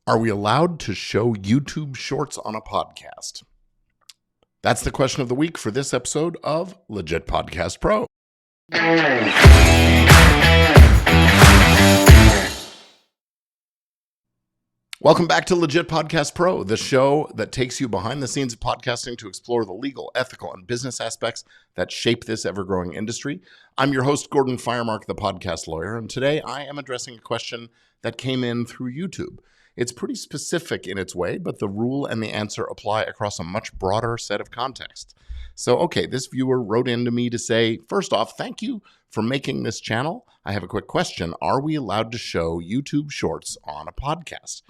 Are we allowed to show YouTube shorts on a podcast? That's the question of the week for this episode of Legit Podcast Pro. Welcome back to Legit Podcast Pro, the show that takes you behind the scenes of podcasting to explore the legal, ethical, and business aspects that shape this ever-growing industry. I'm your host, Gordon Firemark, the podcast lawyer, and today I am addressing a question that came in through YouTube. It's pretty specific in its way, but the rule and the answer apply across a much broader set of contexts. So, this viewer wrote in to me to say, first off, thank you for making this channel. I have a quick question. Are we allowed to show YouTube shorts on a podcast?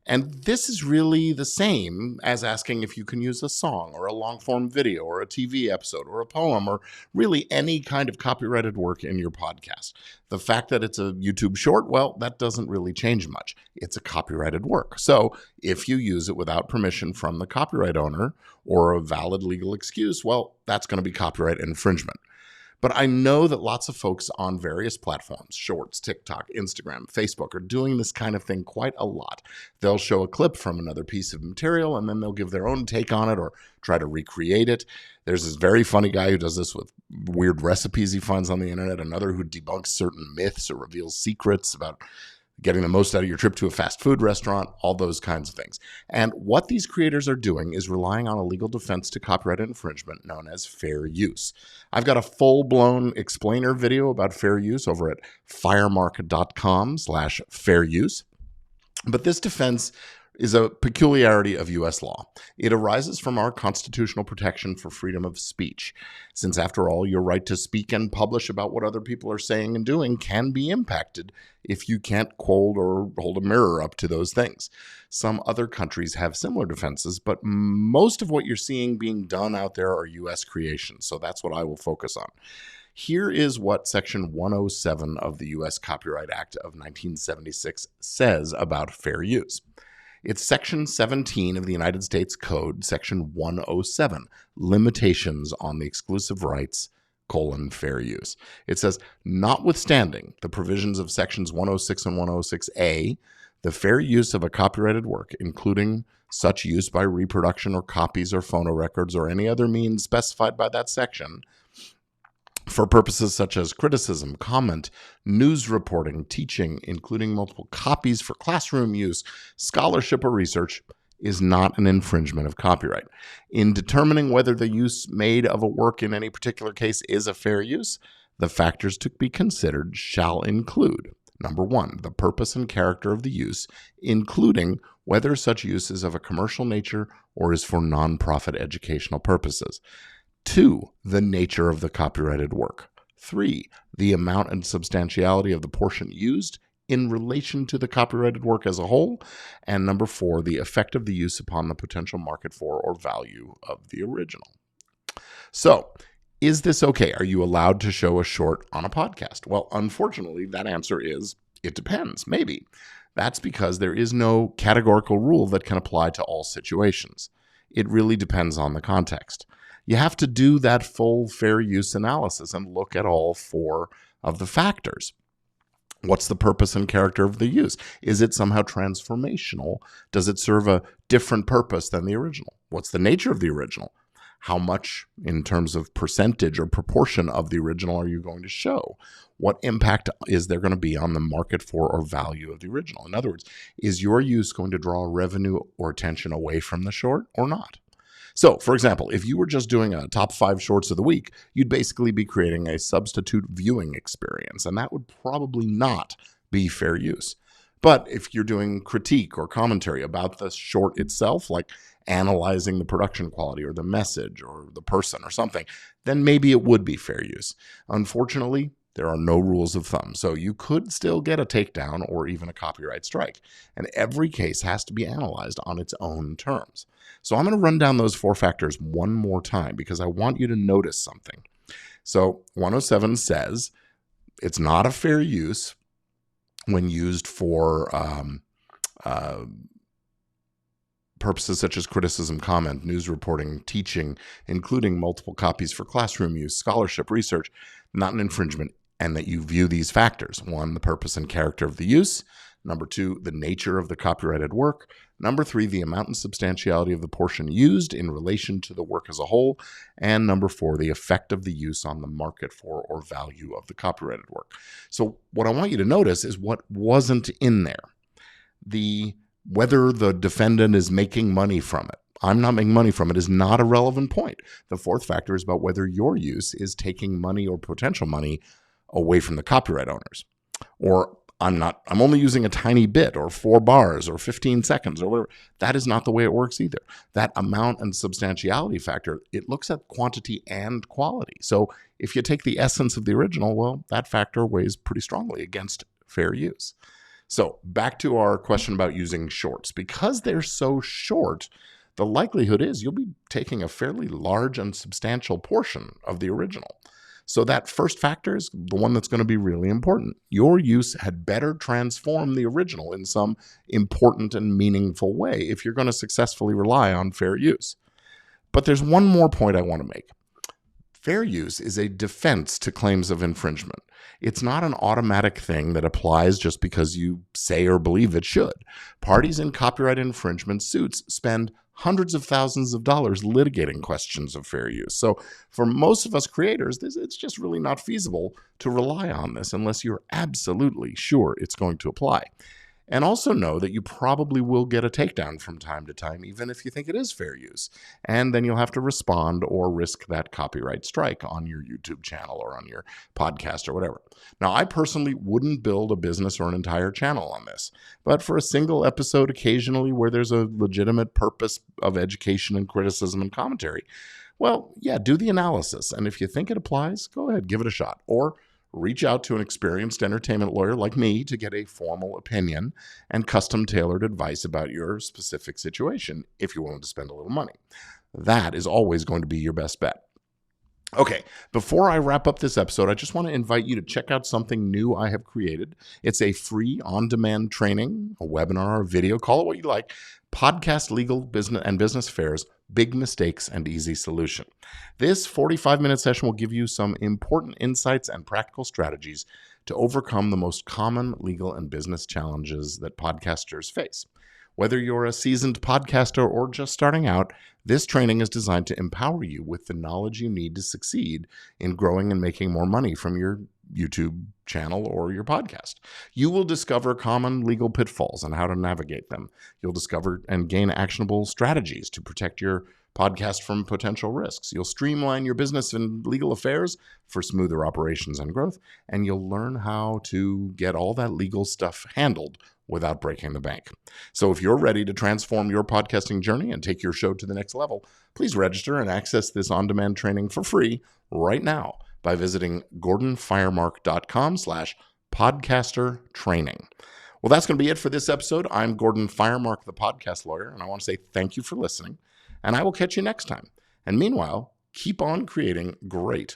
And this is really the same as asking if you can use a song or a long-form video or a TV episode or a poem or really any kind of copyrighted work in your podcast. The fact that it's a YouTube short, well, that doesn't really change much. It's a copyrighted work. So if you use it without permission from the copyright owner or a valid legal excuse, well, that's going to be copyright infringement. But I know that lots of folks on various platforms, Shorts, TikTok, Instagram, Facebook, are doing this kind of thing quite a lot. They'll show a clip from another piece of material, and then they'll give their own take on it or try to recreate it. There's this very funny guy who does this with weird recipes he finds on the internet, another who debunks certain myths or reveals secrets about getting the most out of your trip to a fast food restaurant, all those kinds of things. And what these creators are doing is relying on a legal defense to copyright infringement known as fair use. I've got a full-blown explainer video about fair use over at firemark.com/fair use. But this defense is a peculiarity of U.S. law. It arises from our constitutional protection for freedom of speech, since after all, your right to speak and publish about what other people are saying and doing can be impacted if you can't quote or hold a mirror up to those things. Some other countries have similar defenses, but most of what you're seeing being done out there are U.S. creations, so that's what I will focus on. Here is what Section 107 of the U.S. Copyright Act of 1976 says about fair use. It's Section 17 of the United States Code, Section 107, Limitations on the Exclusive Rights, fair use. It says, notwithstanding the provisions of Sections 106 and 106A, the fair use of a copyrighted work, including such use by reproduction or copies or phonorecords or any other means specified by that section, for purposes such as criticism, comment, news reporting, teaching, including multiple copies for classroom use, scholarship, or research, is not an infringement of copyright. In determining whether the use made of a work in any particular case is a fair use, the factors to be considered shall include, number one, the purpose and character of the use, including whether such use is of a commercial nature or is for nonprofit educational purposes. 2, the nature of the copyrighted work. 3, the amount and substantiality of the portion used in relation to the copyrighted work as a whole. And number 4, the effect of the use upon the potential market for or value of the original. So, is this okay? Are you allowed to show a short on a podcast? Well, unfortunately, that answer is, it depends, maybe. That's because there is no categorical rule that can apply to all situations. It really depends on the context. You have to do that full fair use analysis and look at all 4 of the factors. What's the purpose and character of the use? Is it somehow transformational? Does it serve a different purpose than the original? What's the nature of the original? How much in terms of percentage or proportion of the original are you going to show? What impact is there going to be on the market for or value of the original? In other words, is your use going to draw revenue or attention away from the short or not? So, for example, if you were just doing a top 5 shorts of the week, you'd basically be creating a substitute viewing experience, and that would probably not be fair use. But if you're doing critique or commentary about the short itself, like analyzing the production quality or the message or the person or something, then maybe it would be fair use. Unfortunately, there are no rules of thumb, so you could still get a takedown or even a copyright strike. And every case has to be analyzed on its own terms. So I'm going to run down those 4 factors one more time because I want you to notice something. So 107 says it's not a fair use when used for purposes such as criticism, comment, news reporting, teaching, including multiple copies for classroom use, scholarship, research, not an infringement, and that you view these factors. 1, the purpose and character of the use. Number 2, the nature of the copyrighted work. Number 3, the amount and substantiality of the portion used in relation to the work as a whole. And number 4, the effect of the use on the market for or value of the copyrighted work. So what I want you to notice is what wasn't in there. Whether the defendant is making money from it. I'm not making money from it is not a relevant point. The 4th factor is about whether your use is taking money or potential money away from the copyright owners. Or I'm only using a tiny bit or 4 bars or 15 seconds or whatever. That is not the way it works either. That amount and substantiality factor, it looks at quantity and quality. So if you take the essence of the original, well, that factor weighs pretty strongly against fair use. So back to our question about using shorts. Because they're so short, the likelihood is you'll be taking a fairly large and substantial portion of the original. So that first factor is the one that's going to be really important. Your use had better transform the original in some important and meaningful way if you're going to successfully rely on fair use. But there's one more point I want to make. Fair use is a defense to claims of infringement. It's not an automatic thing that applies just because you say or believe it should. Parties in copyright infringement suits spend hundreds of thousands of dollars litigating questions of fair use. So for most of us creators, it's just really not feasible to rely on this unless you're absolutely sure it's going to apply. And also know that you probably will get a takedown from time to time, even if you think it is fair use. And then you'll have to respond or risk that copyright strike on your YouTube channel or on your podcast or whatever. Now, I personally wouldn't build a business or an entire channel on this, but for a single episode occasionally where there's a legitimate purpose of education and criticism and commentary, well, yeah, do the analysis. And if you think it applies, go ahead, give it a shot. Or reach out to an experienced entertainment lawyer like me to get a formal opinion and custom-tailored advice about your specific situation if you're willing to spend a little money. That is always going to be your best bet. Okay, before I wrap up this episode, I just want to invite you to check out something new I have created. It's a free on-demand training, a webinar, a video, call it what you like, Podcast Legal Business and Business Affairs, Big Mistakes and Easy Solution. This 45-minute session will give you some important insights and practical strategies to overcome the most common legal and business challenges that podcasters face. Whether you're a seasoned podcaster or just starting out, this training is designed to empower you with the knowledge you need to succeed in growing and making more money from your YouTube channel or your podcast. You will discover common legal pitfalls and how to navigate them. You'll discover and gain actionable strategies to protect your podcast from potential risks. You'll streamline your business and legal affairs for smoother operations and growth, and you'll learn how to get all that legal stuff handled without breaking the bank. So if you're ready to transform your podcasting journey and take your show to the next level, please register and access this on-demand training for free right now by visiting gordonfiremark.com/podcaster-training. Well, that's going to be it for this episode. I'm Gordon Firemark, the podcast lawyer, and I want to say thank you for listening, and I will catch you next time. And meanwhile, keep on creating great